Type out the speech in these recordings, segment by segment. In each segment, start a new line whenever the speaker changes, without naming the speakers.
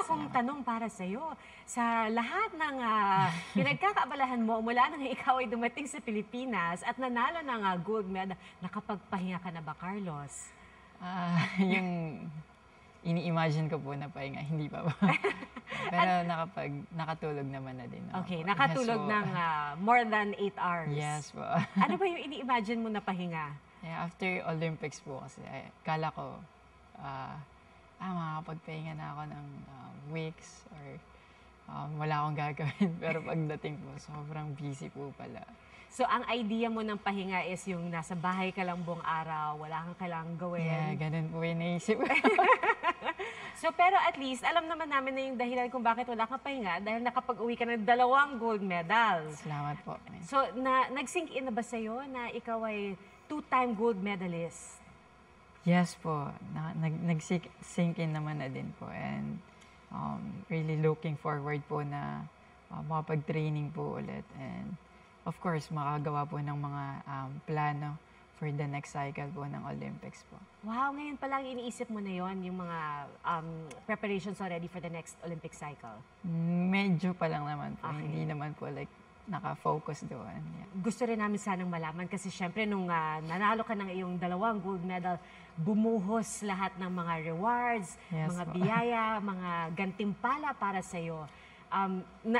akong tanong para sa'yo. Sa lahat ng pinagkakaabalahan mo mula nang ikaw ay dumating sa Pilipinas at nanalo ng gold medal, nakapagpahinga ka na ba, Carlos?
Yung ini-imagine ko po na pahinga, hindi pa ba? Pero nakatulog naman na din.
Okay, nakatulog ng more than 8 hours.
Yes po.
Ano ba yung ini-imagine mo na pahinga?
Yeah, after Olympics po kasi, kala ko, makakapagpahinga na ako ng weeks or wala akong gagawin. Pero pagdating po, sobrang busy po pala.
So, ang idea mo ng pahinga is yung nasa bahay ka lang buong araw, wala kang kailangang gawin.
Yeah, ganun po yung naisip.
So, pero at least, alam naman namin na yung dahilan kung bakit wala kang pahinga dahil nakapag-uwi ka ng 2 gold medals.
Salamat po.
So, nag-sink in na ba sa'yo na ikaw ay 2-time gold medalist?
Yes po. Nag-sink in naman na din po. And really looking forward po na makapag-training po ulit. And of course, makagawa po ng mga plano for the next cycle po ng Olympics po.
Wow, ngayon pa lang iniisip mo na yon yung mga preparations already for the next Olympic cycle?
Medyo pa lang naman po.
Okay.
Hindi naman po naka-focus doon. Yeah.
Gusto rin namin sanang malaman kasi syempre nung nanalo ka ng iyong 2 gold medal, bumuhos lahat ng mga rewards,
Yes,
mga
po.
biyaya, mga gantimpala para sa'yo.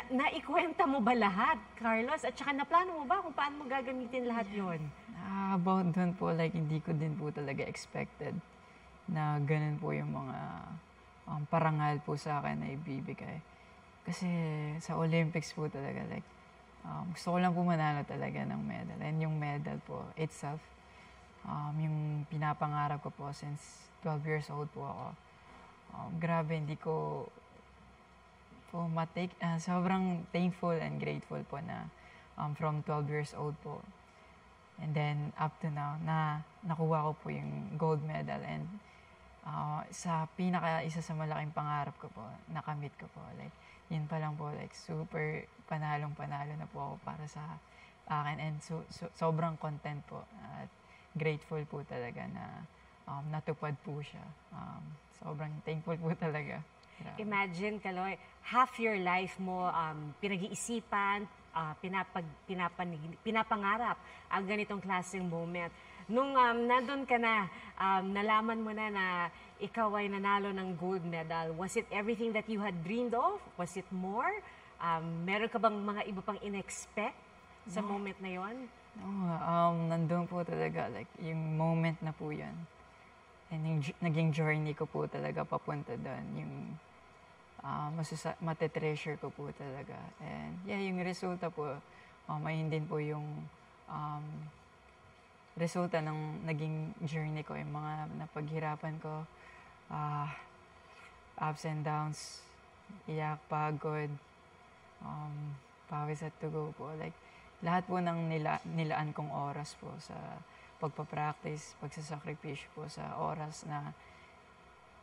Naikwenta mo ba lahat, Carlos? At saka naplano mo ba kung paano mo gagamitin lahat yon?
About doon po, hindi ko din po talaga expected na ganun po yung mga parangal po sa akin na ibibigay. Kasi sa Olympics po talaga, gusto ko lang po manalo talaga ng medal. And yung medal po itself, yung pinapangarap ko po since 12 years old po ako. Grabe, hindi ko po matake. Sobrang thankful and grateful po na from 12 years old po. And then up to now, na nakuha ko po yung gold medal. And isa sa malaking pangarap ko po, nakamit ko po. Yun pa lang po, super panalong-panalo na po ako para sa akin. And sobrang content po at grateful po talaga na natupad po siya. Sobrang thankful po talaga. Grabe.
Imagine, Kaloy, half your life mo pinag-iisipan, pinapangarap ang ganitong klaseng moment. Nung nandun ka na, nalaman mo na ikaw ay nanalo ng gold medal, was it everything that you had dreamed of? Was it more? Meron ka bang mga iba pang in-expect sa moment na yon?
Nandun po talaga, yung moment na po yan. And yung naging journey ko po talaga papunta doon. Yung matetreasure ko po talaga. And yeah, yung resulta po, ayun din po yung resulta ng naging journey ko. Yung mga napaghirapan ko, ups and downs, iyak, pagod, pawis at tugo po. Lahat po ng nilaan kong oras po sa pagpapractice, pagsasakripisyo po sa oras na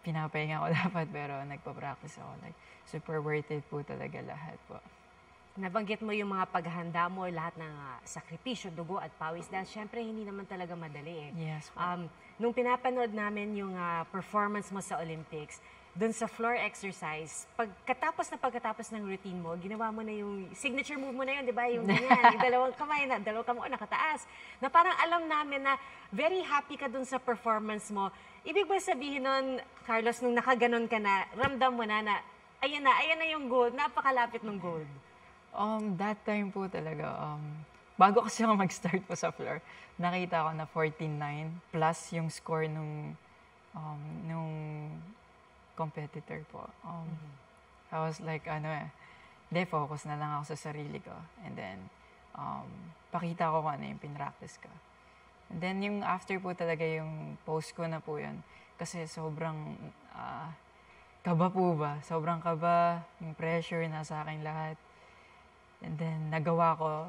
pinapahinga ko dapat pero nagpa-practice ako. Super worth it po talaga lahat po.
Nabanggit mo yung mga paghahanda mo, lahat ng sakripisyo, dugo at pawis dahil syempre hindi naman talaga madali eh.
Yes po.
Nung pinapanood namin yung performance mo sa Olympics, dun sa floor exercise, pagkatapos ng routine mo, ginawa mo na yung signature move mo na yun, di ba? Yung ganyan, yung dalawang kamay nakataas. Na parang alam namin na very happy ka dun sa performance mo. Ibig ba sabihin nun, Carlos, nung nakaganon ka na, ramdam mo na ayan na yung gold, napakalapit ng gold.
That time po talaga, bago kasi ako mag-start po sa floor, nakita ko na 14-9 plus yung score nung competitor po. I was focus na lang ako sa sarili ko. And then, pakita ko kung ano yung pinractice ko. And then, yung after po talaga yung post ko na po yun. Kasi sobrang kaba po ba? Sobrang kaba, yung pressure nasa akin lahat. And then, nagawa ko,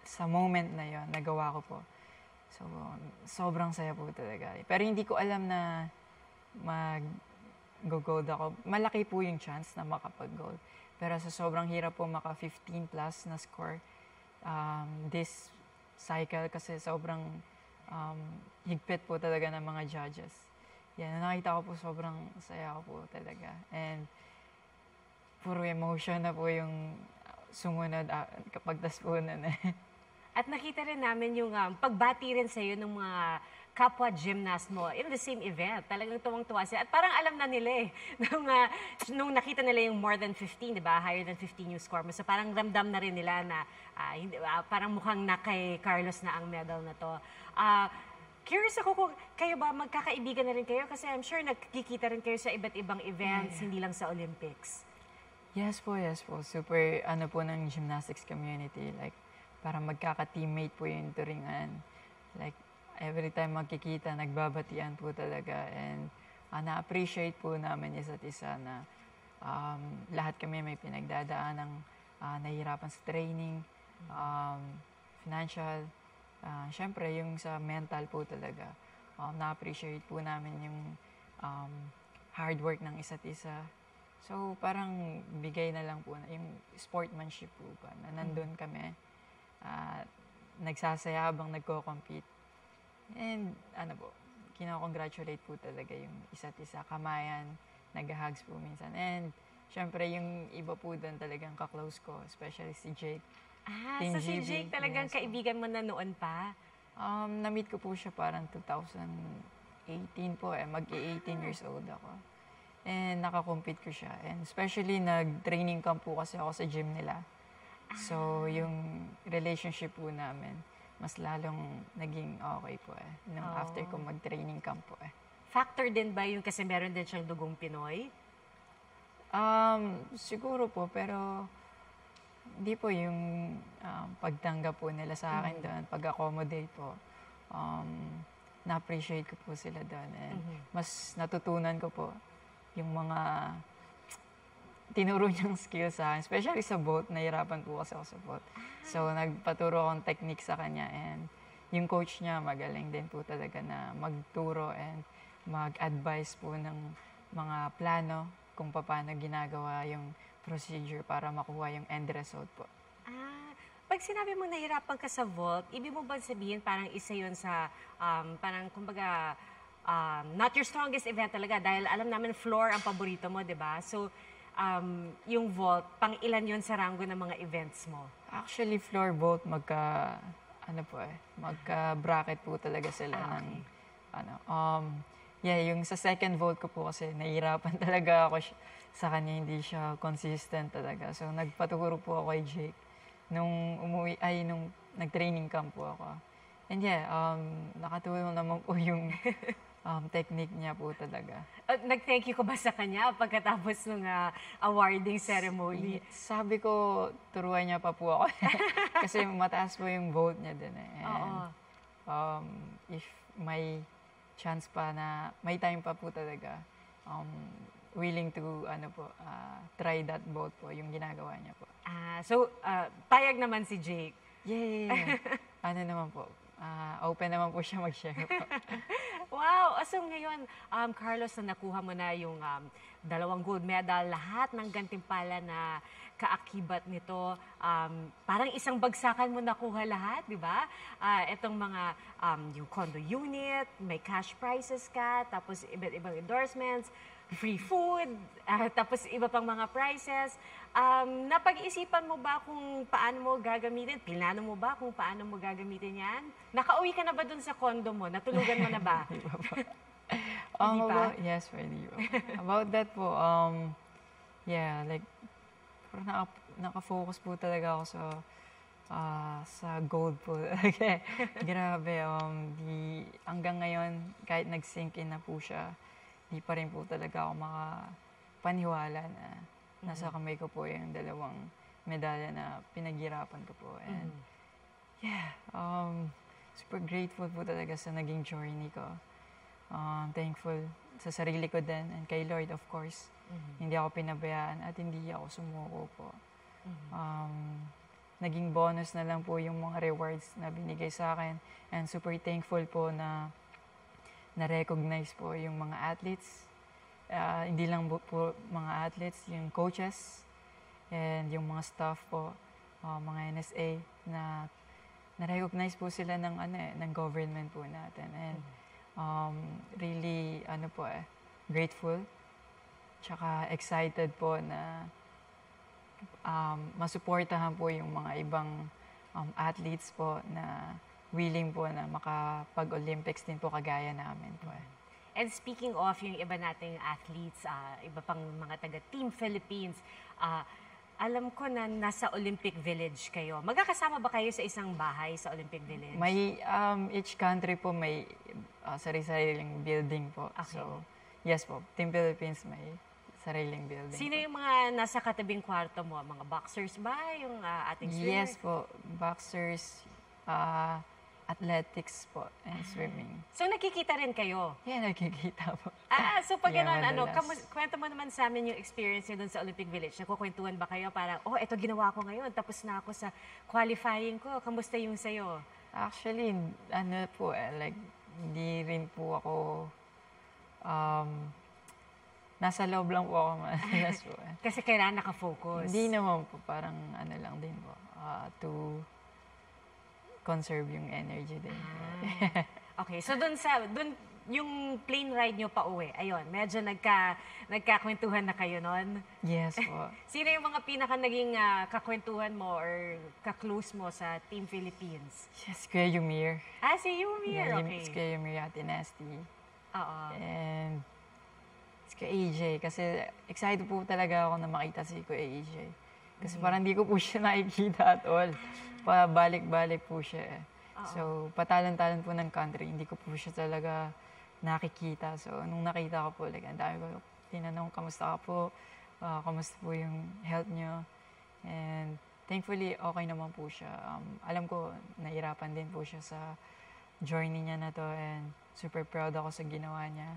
sa moment na yon nagawa ko po. So, sobrang saya po talaga. Pero hindi ko alam na mag-gold ako. Malaki po yung chance na makapag-gold. Pero sa sobrang hirap po maka 15 plus na score this cycle kasi sobrang higpit po talaga ng mga judges. Yan, nakita ko po sobrang saya ko po talaga. And puro emotion na po yung sumunod kapag tas po nun eh.
At nakita rin namin yung pagbati rin sa'yo ng mga kapwa gymnast mo in the same event. Talagang tuwang-tuwa sila. At parang alam na nila eh. Nung nakita nila yung more than 15, di ba? Higher than 15 yung score mo. So parang ramdam na rin nila na parang mukhang na kay Carlos na ang medal na to. Curious ako kung kayo ba magkakaibigan na rin kayo? Kasi I'm sure nagkikita rin kayo sa iba't ibang events, hindi lang sa Olympics.
Yes po, yes po. Super po ng gymnastics community. Like, parang magkaka-teammate po yung turingan. Like, every time magkikita, nagbabatian po talaga. And na-appreciate po namin isa't isa na lahat kami may pinagdadaan ng nahihirapan sa training, financial, syempre yung sa mental po talaga. Na-appreciate po namin yung hard work ng isa't isa. So, parang bigay na lang po na yung sportsmanship po ba, na nandun kami. Nagsasaya habang nagko-compete. And kino-congratulate po talaga yung isa't isa. Kamayan, nag-hugs po minsan. And syempre yung iba po doon talagang ka-close ko, especially si Jake. Team
So si
GB.
Jake talagang
Yes,
kaibigan mo na noon pa?
Na-meet ko po siya parang 2018 po eh. Mag-18 years old ako. And nakakompete ko siya. And especially nag-training camp po kasi ako sa gym nila. So yung relationship po namin, mas lalong naging okay po eh. Nung after ko mag-training camp po eh.
Factor din ba yung kasi meron din siyang dugong Pinoy?
Siguro po, pero hindi po yung pagtanggap po nila sa akin doon, pag-accommodate po. Na-appreciate ko po sila doon. And mas natutunan ko po yung mga tinuro niyang skills sa akin. Especially sa boat, nahirapan po kasi ako sa boat. So, nagpaturo akong technique sa kanya. And yung coach niya, magaling din po talaga na magturo and mag-advise po ng mga plano kung paano ginagawa yung procedure para makuha yung end result po.
Pag sinabi mo nahirapan ka sa vault, ibig mo ba sabihin parang isa yun sa, parang kumbaga, not your strongest event talaga dahil alam namin floor ang paborito mo, di ba? So, yung vault, pang ilan yun sa rango ng mga events mo?
Actually, floor vault, magka-bracket po talaga sila ng, yung sa second vault ko po kasi nahihirapan talaga ako sa kanya, hindi siya consistent talaga. So, nagpaturo po ako kay Jake nung nag-training camp po ako. And nakatulong naman po yung technique niya po talaga.
Nag-thank you ko ba sa kanya pagkatapos ng awarding ceremony?
Sabi ko, turuan niya pa po ako. Kasi mataas po yung vote niya din eh. And, if may chance pa na, may time pa po talaga, willing to try that vote po, yung ginagawa niya po.
So, payag naman si Jake.
Yeah. Naman po, open naman po siya mag-share po.
Wow! So ngayon, Carlos, na nakuha mo na yung 2 gold medal, lahat ng gantimpala na kaakibat nito, parang isang bagsakan mo nakuha lahat, di ba? Itong mga, yung condo unit, may cash prizes ka, tapos iba't ibang endorsements, free food, tapos iba pang mga prizes. Napag-isipan mo ba kung paano mo gagamitin? Pinano mo ba kung paano mo gagamitin yan? Nakauwi ka na ba dun sa condo mo? Natulugan mo na ba?
Di ba po?
Hindi pa?
Yes, pwede po. About that po, like, naka-focus po talaga ako sa gold po. Grabe, hanggang ngayon, kahit nag-sink in na po siya, di pa rin po talaga ako makapaniwala na nasa kamay ko po yung 2 medalya na pinaghirapan ko po. And super grateful po talaga sa naging journey ko. Thankful sa sarili ko din and kay Lord, of course. Hindi ako pinabayaan at hindi ako sumuko po. Naging bonus na lang po yung mga rewards na binigay sa akin. And super thankful po na na-recognize po yung mga athletes. Hindi lang po mga athletes, yung coaches and yung mga staff po, mga NSA na na-recognize po sila ng government po natin. And really grateful. Tsaka excited po na masuportahan po yung mga ibang athletes po na willing po na makapag-Olympics din po kagaya namin po.
And speaking of yung iba nating athletes, iba pang mga taga-Team Philippines, alam ko na nasa Olympic Village kayo. Magkakasama ba kayo sa isang bahay sa Olympic Village?
May, each country po may sarili-sariling building po.
Okay.
So, yes po, Team Philippines may sariling building.
Sino
po.
yung mga nasa katabing kwarto mo? Mga boxers ba? Yung ating swimmer?
Yes po, boxers, athletics po, and swimming.
So nakikita rin kayo?
Yeah, nakikita po.
So pag
Yeah,
gano'n,
madalas.
kwento mo naman sa amin yung experience niyo doon sa Olympic Village. Nagkukwentuhan ba kayo? Parang, ito ginawa ko ngayon. Tapos na ako sa qualifying ko. Kamusta yung sa'yo?
Actually, like, hindi rin po ako, nasa loob lang po ako madalas po.
Kasi kailangan nakafocus.
Hindi naman po, parang lang din po, to conserve yung energy din.
Okay, so doon yung plane ride nyo pa uwi, ayun, medyo nagkakwentuhan na kayo nun.
Yes po.
Sino yung mga pinaka naging kakwentuhan mo or ka-close mo sa Team Philippines?
Yes, Kuya Yumir.
Si Yumir, okay.
It's Kuya Yumir Ate Nasty.
Oo.
And it's Kuya AJ. Kasi excited po talaga ako na makita si Kuya AJ. Kasi parang hindi ko po siya nakikita at all. Pabalik-balik po siya eh. So, patalan-talan po ng country. Hindi ko po siya talaga nakikita. So, nung nakita ko po, like, ang dami ko tinanong, kamusta ka po? Kamusta po yung health niyo? And thankfully, okay naman po siya. Alam ko, nahirapan din po siya sa journey niya na to and super proud ako sa ginawa niya.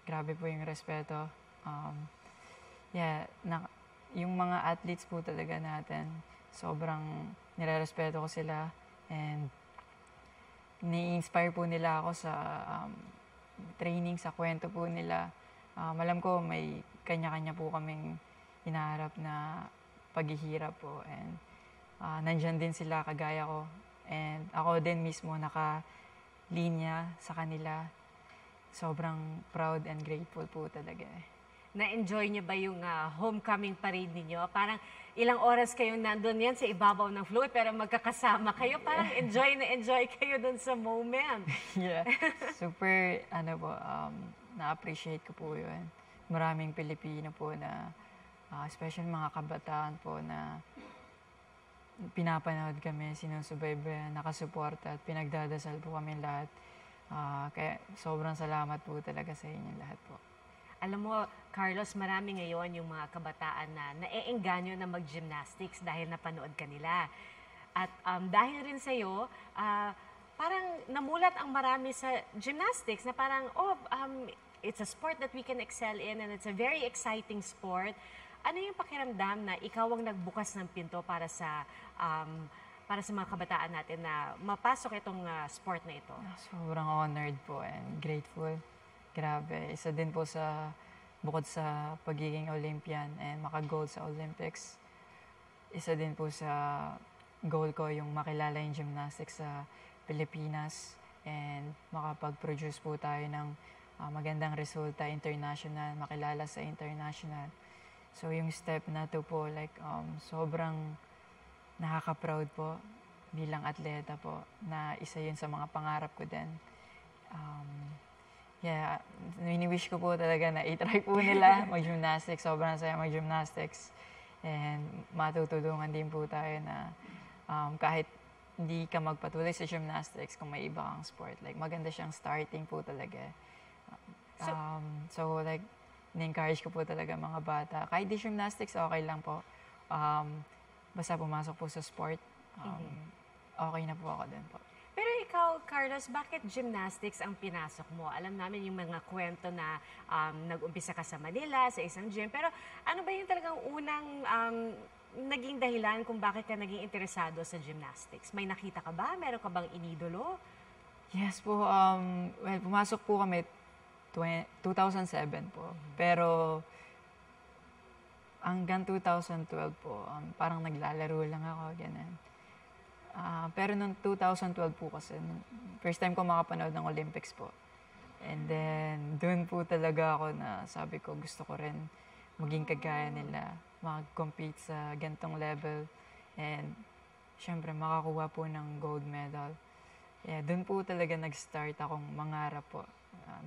Grabe po yung respeto. Yung mga athletes po talaga natin, sobrang nire-respeto ko sila and ni-inspire po nila ako sa training, sa kwento po nila. Alam ko may kanya-kanya po kaming hinaharap na paghihirap po and nandyan din sila kagaya ko and ako din mismo nakalinya sa kanila. Sobrang proud and grateful po talaga eh.
Na-enjoy niyo ba yung homecoming parade ninyo? Parang ilang oras kayong nandun yan sa ibabaw ng float pero magkakasama kayo. Parang enjoy kayo dun sa moment.
Yeah. Super, na-appreciate ko po yun. Maraming Pilipino po na, especially mga kabataan po na pinapanood kami, sinusubaybayan, nakasuporta at pinagdadasal po kami lahat. Kaya sobrang salamat po talaga sa inyo lahat po.
Alam mo, Carlos, marami ngayon yung mga kabataan na naeengganyo na mag-gymnastics dahil napanood ka nila. At dahil rin sa'yo, parang namulat ang marami sa gymnastics na parang, it's a sport that we can excel in and it's a very exciting sport. Ano yung pakiramdam na ikaw ang nagbukas ng pinto para sa mga kabataan natin na mapasok itong sport na ito?
Sobrang honored po and grateful. Grabe. Isa din po bukod sa pagiging Olympian and maka-gold sa Olympics, isa din po sa goal ko yung makilala yung gymnastics sa Pilipinas and makapag-produce po tayo ng magandang resulta international, makilala sa international. So yung step na to po, like sobrang nakaka-proud po bilang atleta po na isa yun sa mga pangarap ko din. Wini-wish ko po talaga na i-try po nila mag-gymnastics. Sobrang saya mag-gymnastics. And matutulungan din po tayo na kahit hindi ka magpatuloy sa gymnastics kung may iba kang sport. Like, maganda siyang starting po talaga. So like, ni-encourage ko po talaga mga bata. Kahit di gymnastics, okay lang po. Basta pumasok po sa sport, okay na po ako din po.
Pero ikaw, Carlos, bakit gymnastics ang pinasok mo? Alam namin yung mga kwento na nag-umpisa ka sa Manila, sa isang gym. Pero ano ba yung talagang unang naging dahilan kung bakit ka naging interesado sa gymnastics? May nakita ka ba? Meron ka bang inidolo?
Yes po. Pumasok po kami 2007 po. Pero hanggang 2012 po, parang naglalaro lang ako, ganun. Pero noong 2012 po kasi, first time ko makapanood ng Olympics po. And then, then, doon po talaga ako na sabi ko, gusto ko rin maging kagaya nila, mag-compete sa gantong level, and syempre, makakuha po ng gold medal. Yeah, doon po talaga nag-start akong mangarap po,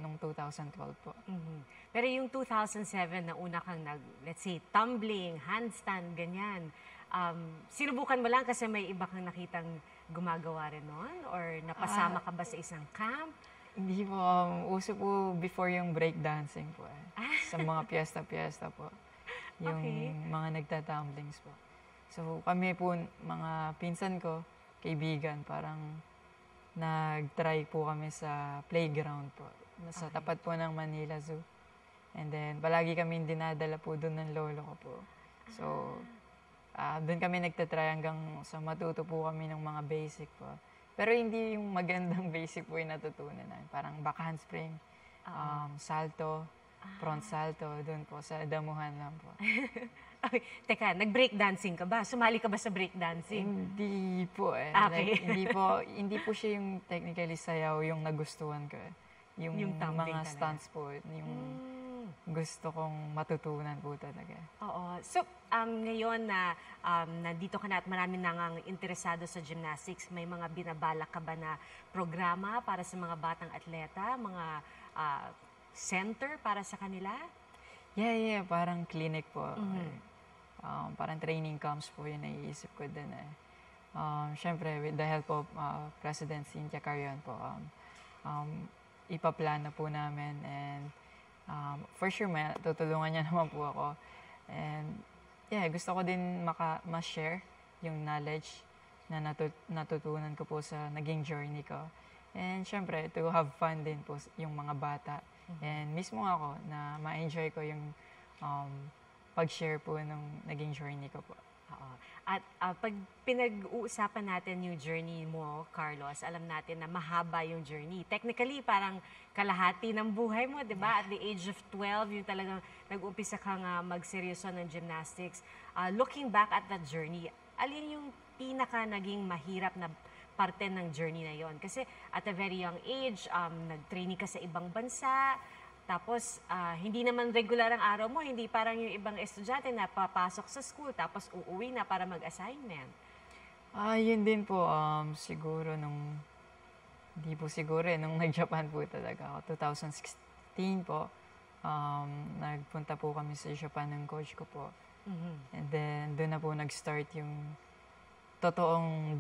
nung 2012 po.
Pero yung 2007 na una kang let's say, tumbling, handstand, ganyan, sinubukan mo lang kasi may iba kang nakitang gumagawa rin noon? Or napasama ka ba sa isang camp?
Hindi po, uso po before yung breakdancing po sa mga piyesta-piyesta po. Yung mga nagtatumblings po. So kami po, mga pinsan ko, kaibigan, parang nag-try po kami sa playground po. Sa tapat po ng Manila Zoo. And then, palagi kami dinadala po doon ng lolo ko po. So, doon kami nagtatry hanggang sa matuto po kami ng mga basic po. Pero hindi yung magandang basic po yung natutunan namin. Parang back handspring, salto, front salto, doon po sa damuhan lang po.
Okay. Teka, nag-breakdancing ka ba? Sumali ka ba sa breakdancing?
Hindi po
Okay.
Like, hindi po siya yung technically sayaw yung nagustuhan ko Yung
tumbling
mga
talaga.
stunts po, yung gusto kong matutunan po talaga.
Oo. So, ngayon na nandito ka na at marami nang interesado sa gymnastics, may mga binabalak ka ba na programa para sa mga batang atleta? Mga center para sa kanila?
Yeah, parang clinic po. Parang training camps po yung naiisip ko din Siyempre, with the help of President Cynthia Carrion po, ipaplano po namin and for sure tutulungan niya naman po ako. And yeah, gusto ko din ma-share yung knowledge na natutunan ko po sa naging journey ko. And syempre, to have fun din po yung mga bata. And mismo ako na ma-enjoy ko yung pag-share po ng naging journey ko po.
Oo. At pag pinag-uusapan natin yung journey mo, Carlos, alam natin na mahaba yung journey. Technically, parang kalahati ng buhay mo, di ba? At the age of 12, yung talagang nag-umpisa kang magseryoso ng gymnastics. Looking back at that journey, alin yung pinaka naging mahirap na parte ng journey na yon? Kasi at a very young age, nag-training ka sa ibang bansa, tapos, hindi naman regular ang araw mo, hindi parang yung ibang estudyante na papasok sa school, tapos uuwi na para mag-assignment.
Yun din po, siguro hindi po siguro nung nag-Japan po talaga ako, 2016 po, nagpunta po kami sa Japan ng coach ko po. And then, doon na po nag-start yung totoong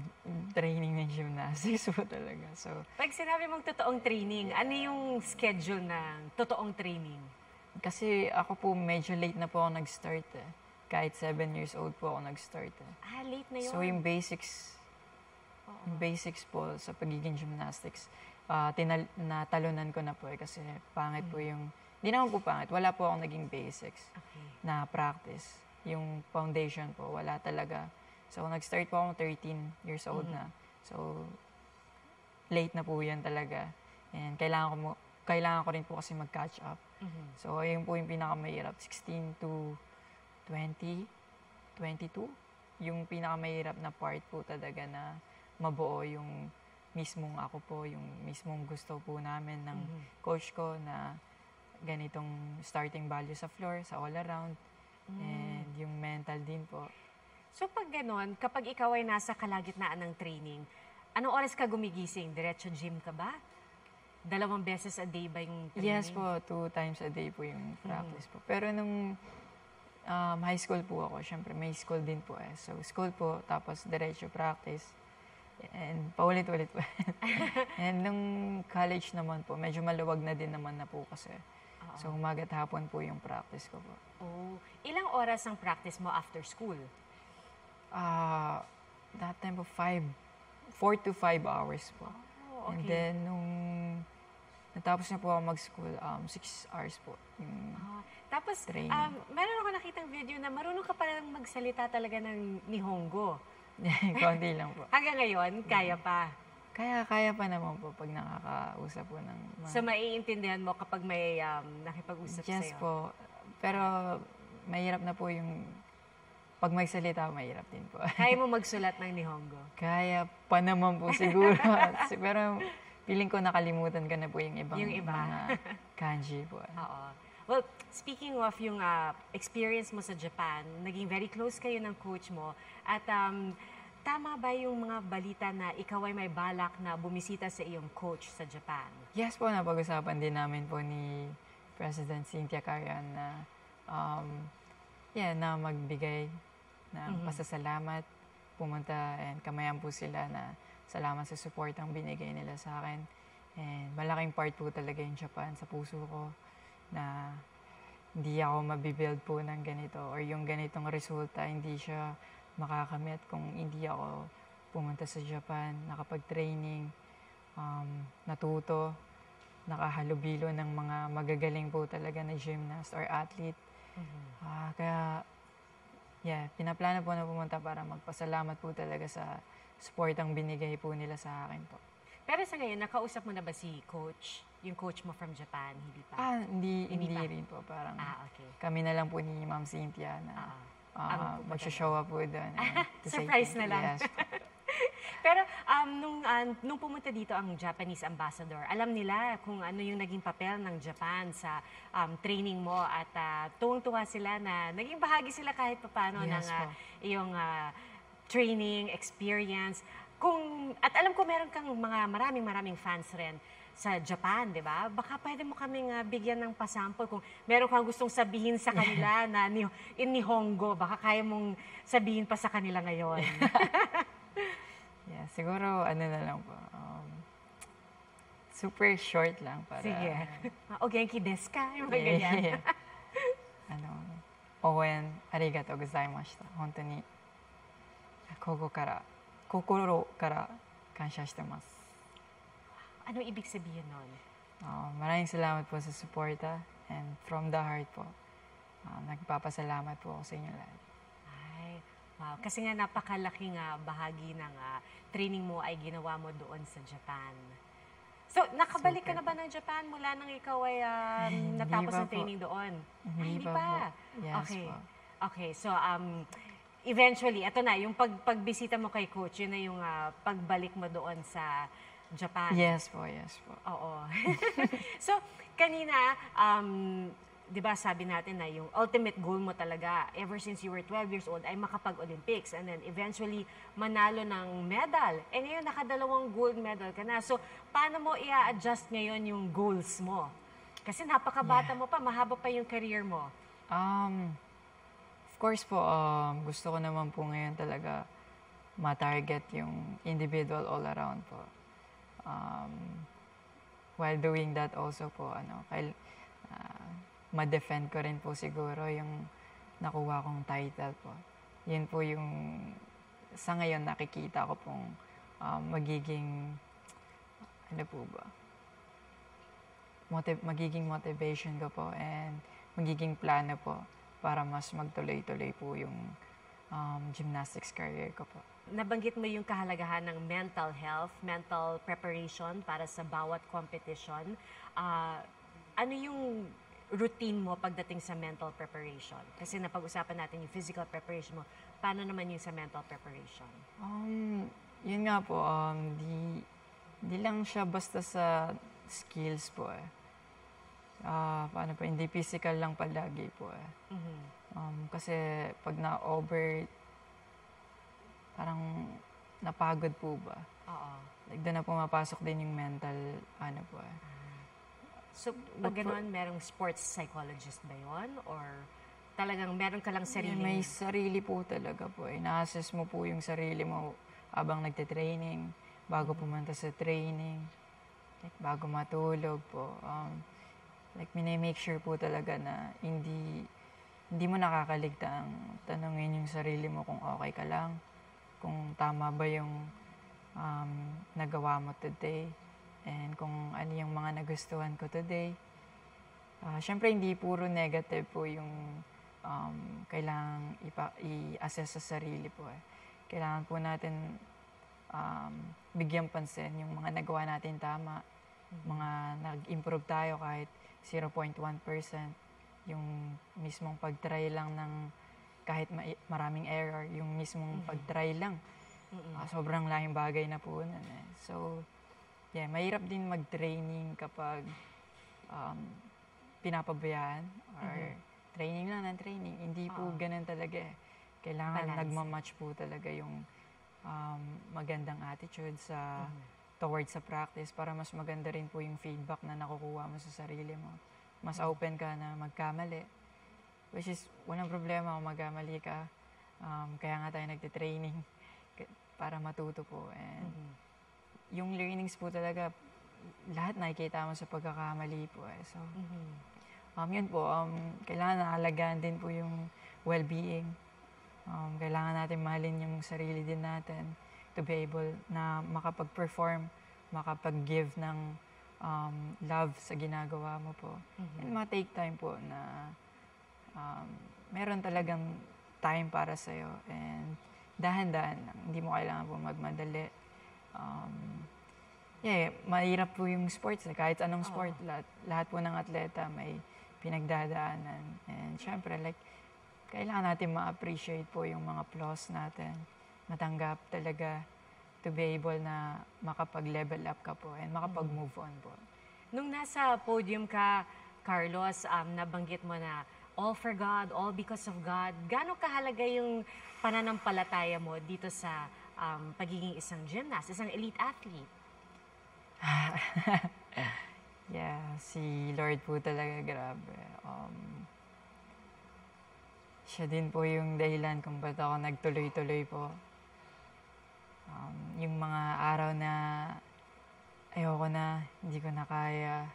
training ng gymnastics po talaga. So,
Pag sinabi mong totoong training, ano yung schedule ng totoong training?
kasi ako po medyo late na po ako nag-start Kahit 7 years old po ako nag-start
Late na yun.
So yung basics po sa pagiging gymnastics, natalunan ko na po kasi pangit po yung, hindi naman po pangit, wala po akong naging basics na practice. Yung foundation po, wala talaga. So, nag-start po ako 13 years old na. So, late na po yan talaga. And kailangan ko rin po kasi mag-catch up. So, ayun po yung pinakamahirap. 16 to 20, 22. Yung pinakamahirap na part po talaga na mabuo yung mismong ako po, yung mismong gusto po namin ng coach ko na ganitong starting value sa floor, sa all around. And yung mental din po.
So pag ganon, kapag ikaw ay nasa kalagitnaan ng training, anong oras ka gumigising? Diretso gym ka ba? 2 beses a day ba yung training?
Yes po, 2 times a day po yung practice po. Pero nung high school po ako, syempre may school din po So school po, tapos diretso practice. And paulit-ulit po. And nung college naman po, medyo maluwag na din naman na po kasi. So umaga at hapon po yung practice ko po.
Oh, ilang oras ang practice mo after school?
That time po, 4 to 5 hours po.
Oh, okay.
And then, nung natapos na po ako mag-school, 6 hours po.
Tapos,
training.
meron ako nakitang video na marunong ka palang magsalita talaga ng Nihongo.
Konti lang po.
Hanggang ngayon, kaya pa.
Kaya pa naman po pag nakakausap po ng mga...
So, maiintindihan mo kapag may nakipag-usap
Yes
sa'yo?
po. Pero, mahirap na po yung... Pag magsalita, mahirap din po.
Kaya mo magsulat ng Nihongo?
Kaya pa naman po siguro. Pero, feeling ko nakalimutan ko na po yung ibang
Yung iba.
mga kanji po.
Oo. Well, speaking of yung experience mo sa Japan, naging very close kayo ng coach mo. At tama ba yung mga balita na ikaw ay may balak na bumisita sa iyong coach sa Japan?
Yes po, napag-usapan din namin po ni President Cynthia Carian na na magbigay ng pasasalamat, pumunta and kamayan po sila na salamat sa support ang binigay nila sa akin. And malaking part po talaga yung Japan sa puso ko na hindi ako mabibuild po ng ganito or yung ganitong resulta, hindi siya makakamit kung hindi ako pumunta sa Japan, nakapag-training, natuto, nakahalubilo ng mga magagaling po talaga na gymnast or athlete. Kaya, pinaplano po na pumunta para magpasalamat po talaga sa support ang binigay po nila sa akin po.
Pero sa ngayon, nakausap mo na ba si coach? Yung coach mo from Japan, hindi pa?
Hindi
pa.
rin po. Parang
okay.
Kami na lang po ni Ma'am Cynthia na magsha-show up po doon.
Surprise na lang.
Yes po.
Pero nung pumunta dito ang Japanese ambassador, alam nila kung ano yung naging papel ng Japan sa training mo at tuwang-tuwa sila na naging bahagi sila kahit paano
Yes
ng
po.
iyong training, experience. At alam ko meron kang mga maraming fans rin sa Japan, di ba? Baka pwede mo kaming bigyan ng pasample kung meron kang gustong sabihin sa kanila na in Nihongo, baka kaya mong sabihin pa sa kanila ngayon.
Siguro na lang po. Super short lang para...
Sige. O genki desu ka? Yung mga ganyan.
Owen, arigatou gozaimashita. Honto ni, kokoro kara kansha shitemasu.
Ano ibig sabihin nun?
Maraming salamat po sa suporta and from the heart po. Nagpapasalamat po ako sa inyo lahat.
Ay, wow. Kasi nga napakalaking bahagi ng training mo ay ginawa mo doon sa Japan. So, nakabalik ka na ba ng Japan mula nang ikaw ay natapos ng training doon? Hindi pa.
Yes
okay.
po.
Okay, so eventually, ito na, yung pagbisita mo kay coach, yun na yung pagbalik mo doon sa Japan.
Yes po.
Oo. So, kanina, di ba sabi natin na yung ultimate goal mo talaga ever since you were 12 years old ay makapag-Olympics and then eventually manalo ng medal. Eh ngayon, nakadalawang gold medal ka na. So, paano mo i-adjust ngayon yung goals mo? Kasi napakabata mo pa, mahaba pa yung career mo.
Of course po, gusto ko naman po ngayon talaga ma-target yung individual all around po. While doing that also po, ma-defend ko rin po siguro yung nakuha kong title po. Yun po yung sa ngayon nakikita ko pong magiging magiging motivation ko po and magiging plano po para mas magtuloy-tuloy po yung gymnastics career ko po.
Nabanggit mo yung kahalagahan ng mental health, mental preparation para sa bawat competition. Ano yung routine mo pagdating sa mental preparation? Kasi napag-usapan natin yung physical preparation mo. Paano naman yung sa mental preparation?
Yun nga po, di lang siya basta sa skills po eh. Paano pa, hindi physical lang palagi po eh. Kasi pag na-over, parang napagod po ba?
Oo.
Like doon na pumapasok din yung mental, po eh.
So, pag gano'n, merong sports psychologist ba yun? Or talagang meron ka lang sarili?
May sarili po talaga po. Ina-assess mo po yung sarili mo habang nagte-training, bago pumunta sa training, like bago matulog po. Like, minimake sure po talaga na hindi mo nakakaligtaang tanungin yung sarili mo kung okay ka lang, kung tama ba yung nagawa mo today, and kung ano yung mga nagustuhan ko today. Siyempre, hindi puro negative po yung kailangang i-assess sa sarili po eh. Kailangan po natin bigyan pansin yung mga nagawa natin tama, mga nag-improve tayo kahit 0.1%, yung mismong pag-try lang ng kahit maraming error, yung mismong pag-try lang. Sobrang laking bagay na po nun eh. So, mahirap din mag-training kapag um, pinapabayaan or training lang ng training. Hindi po ganun talaga eh. Kailangan
Balance.
nagmamatch po talaga yung magandang attitude towards sa practice para mas maganda rin po yung feedback na nakukuha mo sa sarili mo. Mas open ka na magkamali. Which is, walang problema kung magkamali ka. Kaya nga tayo nagtitraining para matuto po. And yung learnings po talaga, lahat nakikita mo sa pagkakamali po eh. So, yun po, kailangan naalagaan din po yung well-being. Kailangan natin mahalin yung sarili din natin to be able na makapag-perform, makapag-give ng love sa ginagawa mo po. And ma-take time po na meron talagang time para sa'yo. And dahan-dahan lang, hindi mo kailangan po magmadali. Mahirap po yung sports. Kahit anong sport, lahat po ng atleta may pinagdadaanan. And syempre, kailangan natin ma-appreciate po yung mga flaws natin. Matanggap talaga to be able na makapag-level up ka po and makapag-move on po.
Nung nasa podium ka, Carlos, nabanggit mo na all for God, all because of God. Gaano kahalaga yung pananampalataya mo dito sa pagiging isang gymnast, isang elite athlete? Si Lord po talaga, grabe.
Siya din po yung dahilan kung ba't ako nagtuloy-tuloy po. Yung mga araw na ayoko na, hindi ko na kaya,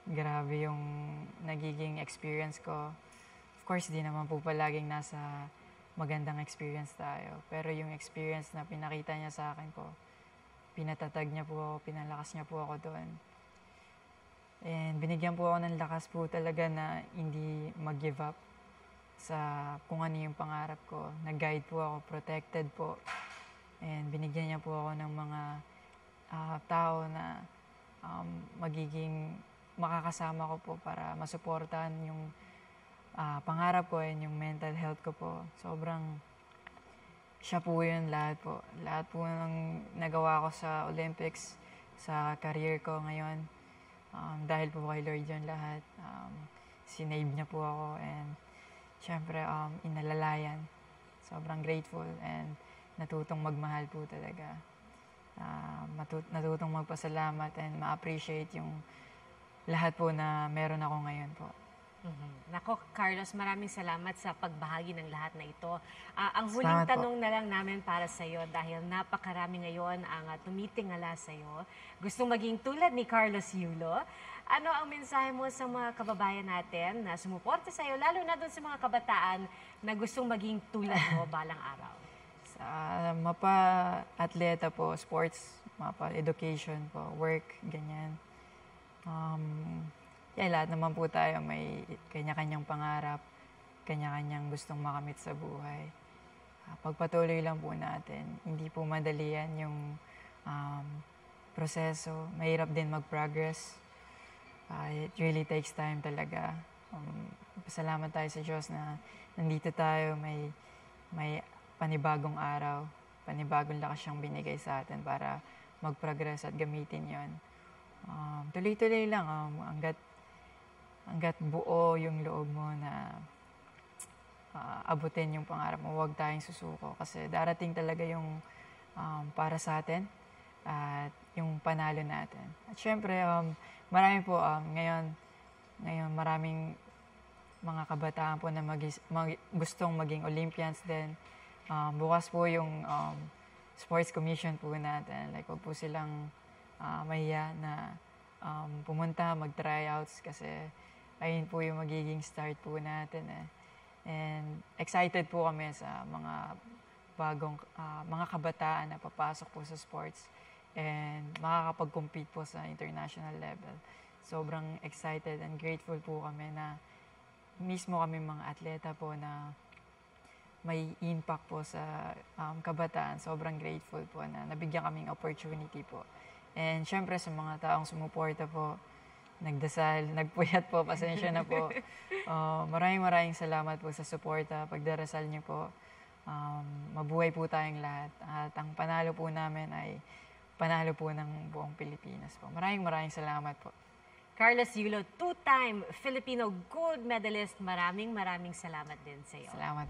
grabe yung nagiging experience ko. Of course, di naman po palaging nasa magandang experience tayo. Pero yung experience na pinakita niya sa akin po, pinatatag niya po ako, pinalakas niya po ako doon. And binigyan po ako ng lakas po talaga na hindi mag-give up sa kung ano yung pangarap ko. Nag-guide po ako, protected po. And binigyan niya po ako ng mga tao na magiging makakasama ko po para masuportahan yung pangarap ko and yung mental health ko po. Sobrang siya po yun lahat po. Lahat po ng nagawa ko sa Olympics, sa career ko ngayon. Dahil po kay Lord yun lahat. Sinave niya po ako and syempre inalalayan. Sobrang grateful and natutong magmahal po talaga. Natutong magpasalamat and ma-appreciate yung lahat po na meron ako ngayon po.
Nako, Carlos, maraming salamat sa pagbahagi ng lahat na ito. Ang huling tanong na lang namin para sa iyo dahil napakarami ngayon ang tumitingala sa iyo. Gustong maging tulad ni Carlos Yulo. Ano ang mensahe mo sa mga kababayan natin na sumuporta sa iyo, lalo na doon sa mga kabataan na gustong maging tulad mo balang araw?
Sa mapa-atleta po, sports, mapa-education po, work, ganyan. Lahat naman po tayo may kanya-kanyang pangarap, kanya-kanyang gustong makamit sa buhay. Pagpatuloy lang po natin. Hindi po madali yan yung proseso. Mahirap din mag-progress. It really takes time talaga. Pasalamat tayo sa Diyos na nandito tayo, may panibagong araw, panibagong lakas siyang binigay sa atin para mag-progress at gamitin yon. Tuloy-tuloy lang hanggat buo yung loob mo na abutin yung pangarap mo. Huwag tayong susuko kasi darating talaga yung para sa atin at yung panalo natin. At syempre, marami po ngayon maraming mga kabataan po na gustong maging Olympians din. Bukas po yung sports commission po natin. Huwag po silang mahiya na pumunta, mag-tryouts kasi ayun po yung magiging start po natin. And excited po kami sa mga bagong mga kabataan na papasok po sa sports and makakapag-compete po sa international level. Sobrang excited and grateful po kami na mismo kami mga atleta po na may impact po sa kabataan. Sobrang grateful po na nabigyan kaming opportunity po. And syempre sa mga taong sumuporta po, nagdasal, nagpuyat po, pasensya na po. Maraming salamat po sa suporta, pagdarasal niyo po. Mabuhay po tayong lahat. At ang panalo po namin ay panalo po ng buong Pilipinas po. Maraming salamat po.
Carlos Yulo, two-time Filipino gold medalist. Maraming salamat din sa iyo.
Salamat.